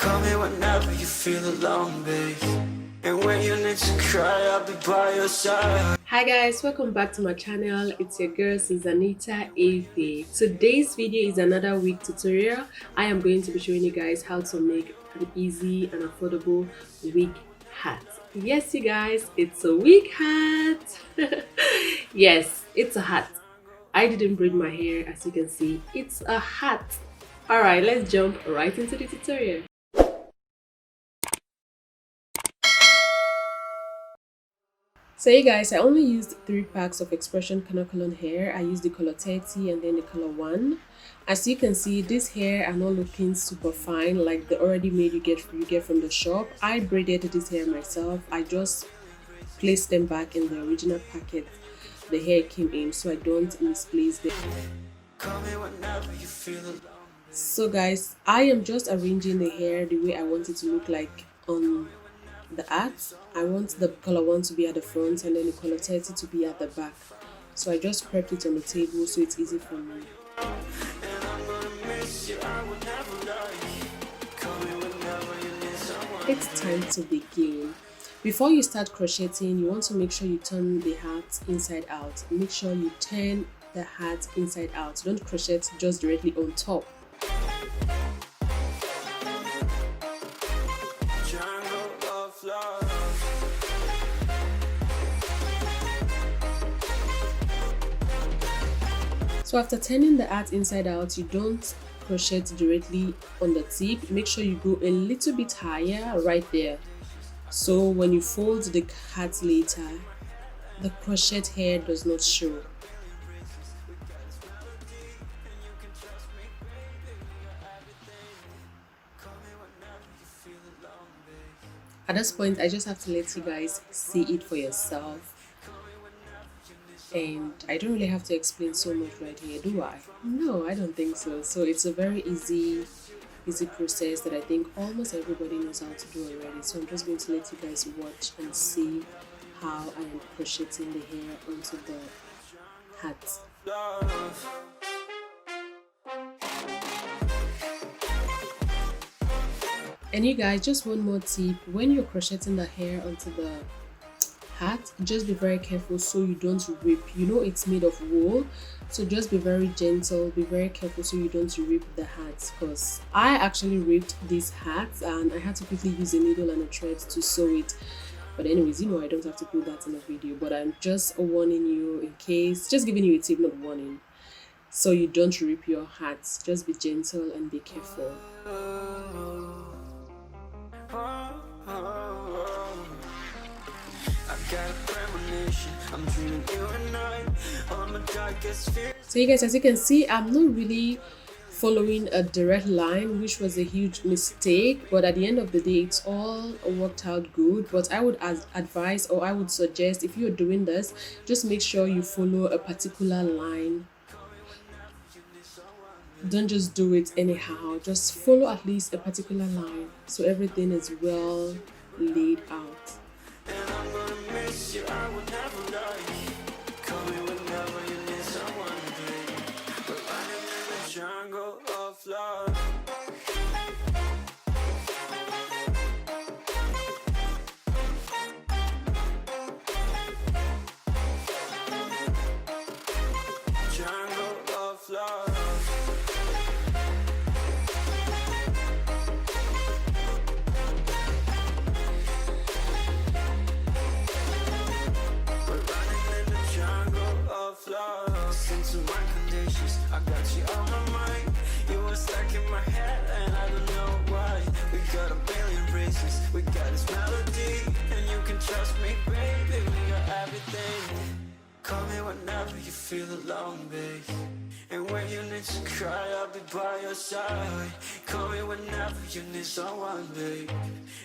Call me whenever you feel alone, babe. And when you need to cry, I'll be by your side. Hi guys, welcome back to my channel. It's your girl Susanita Ave. Today's video is another wig tutorial. I am going to be showing you guys how to make an easy and affordable wig hat. Yes, you guys, it's a wig hat. Yes, it's a hat. I didn't braid my hair, as you can see. It's a hat. Alright, let's jump right into the tutorial. So you guys, I only used 3 packs of X-pression KANEKALON hair. I used the color 30 and then the color 1. As you can see, these hair are not looking super fine like the already made you get from the shop. I braided this hair myself. I just placed them back in the original packet the hair came in, so I don't misplace them. So guys, I am just arranging the hair the way I want it to look like on the art. I want the color 1 to be at the front and then the color 30 to be at the back. So I just prepped it on the table so it's easy for me. It's time to begin. Before you start crocheting, you want to make sure you turn the hat inside out. Make sure you turn the hat inside out. Don't crochet just directly on top. So after turning the hat inside out, you don't crochet directly on the tip. Make sure you go a little bit higher right there. So when you fold the hat later, the crochet hair does not show. At this point, I just have to let you guys see it for yourself. And I don't really have to explain so much right here, do I? No, I don't think so. So it's a very easy process that I think almost everybody knows how to do already. So I'm just going to let you guys watch and see how I am crocheting the hair onto the hat. And you guys, just one more tip: when you're crocheting the hair onto the hat, just be very careful so you don't rip. You know it's made of wool, so just be very gentle, be very careful so you don't rip the hat, because I actually ripped this hat and I had to quickly use a needle and a thread to sew it. But anyways, you know I don't have to put that in a video, but I'm just warning you in case, just giving you a tip, not warning, so you don't rip your hat. Just be gentle and be careful. So you guys, as you can see, I'm not really following a direct line, which was a huge mistake, but at the end of the day it's all worked out good. But I would advise, or I would suggest, if you're doing this, just make sure you follow a particular line. Don't just do it anyhow, just follow at least a particular line so everything is well laid out. And I'm gonna miss you, I will never lie. Call me whenever you need someone, babe. We're running in the jungle of love. Jungle of love. Into my conditions, I got you on my mind. You were stuck in my head and I don't know why. We got a billion reasons, we got this melody, and you can trust me, baby, we are everything. Call me whenever you feel alone, babe. And when you need to cry, I'll be by your side. Call me whenever you need someone, babe.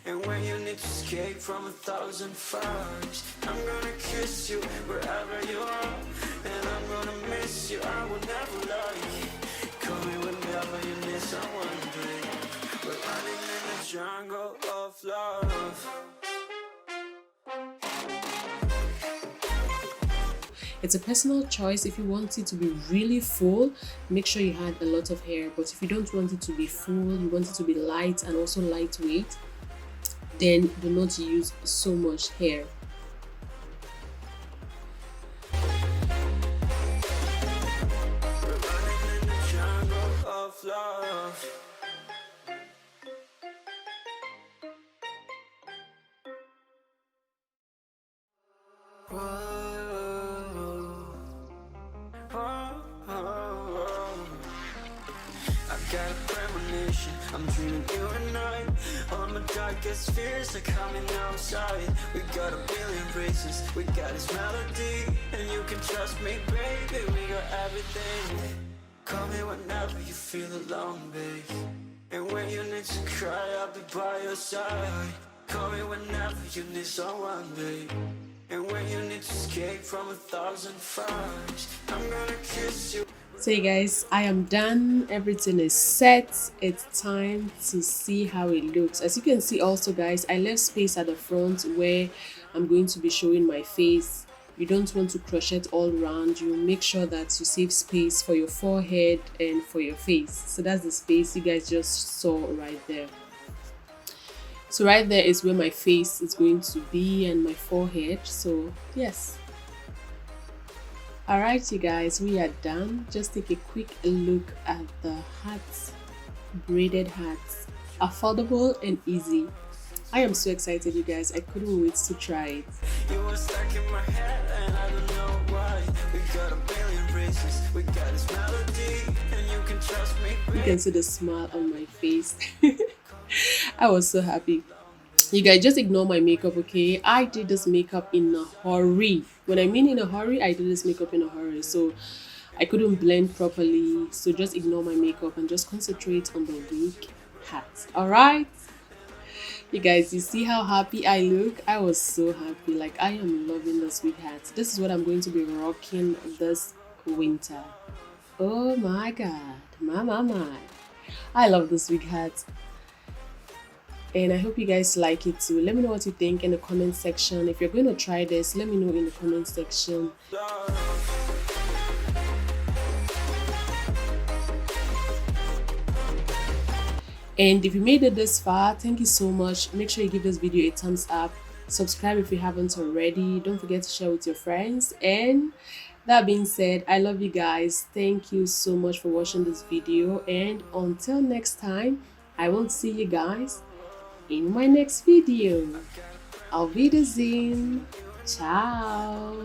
And when you need to escape from 1,000 fires, I'm gonna kiss you wherever you are. And I'm gonna miss you, I will never lie. Call me whenever you need someone, babe. We're running in the jungle of love. It's a personal choice. If you want it to be really full, make sure you add a lot of hair. But if you don't want it to be full, you want it to be light and also lightweight, then do not use so much hair. Got a premonition, I'm dreaming you and I. All my darkest fears are coming outside. We got a billion races, we got this melody. And you can trust me, baby, we got everything. Call me whenever you feel alone, babe. And when you need to cry, I'll be by your side. Call me whenever you need someone, babe. And when you need to escape from 1,000 fires, I'm gonna kiss you. So you guys, I am done. Everything is set. It's time to see how it looks. As you can see also, guys, I left space at the front where I'm going to be showing my face. You don't want to crochet all around. You make sure that you save space for your forehead and for your face. So that's the space you guys just saw right there. So right there is where my face is going to be and my forehead. So yes. Alright you guys, we are done. Just take a quick look at the hats, braided hats, affordable and easy. I am so excited you guys, I couldn't wait to try it. You were stuck in my head and I don't know why. We got a billion races, we got this melody, and you can trust me. You can see the smile on my face. I was so happy. You guys, just ignore my makeup, okay? I did this makeup in a hurry. When I mean in a hurry, I did this makeup in a hurry. So I couldn't blend properly. So just ignore my makeup and just concentrate on the wig hat. Alright? You guys, you see how happy I look? I was so happy. Like, I am loving this wig hat. This is what I'm going to be rocking this winter. Oh my god. My. I love this wig hat. And I hope you guys like it too. Let me know what you think in the comment section. If you're going to try this, let me know in the comment section. And if you made it this far, thank you so much. Make sure you give this video a thumbs up. Subscribe if you haven't already. Don't forget to share with your friends. And that being said, I love you guys. Thank you so much for watching this video. And until next time, I will see you guys in my next video. Auf Wiedersehen. Ciao.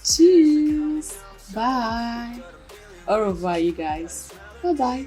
Tschüss. Bye. Au revoir, you guys. Bye bye.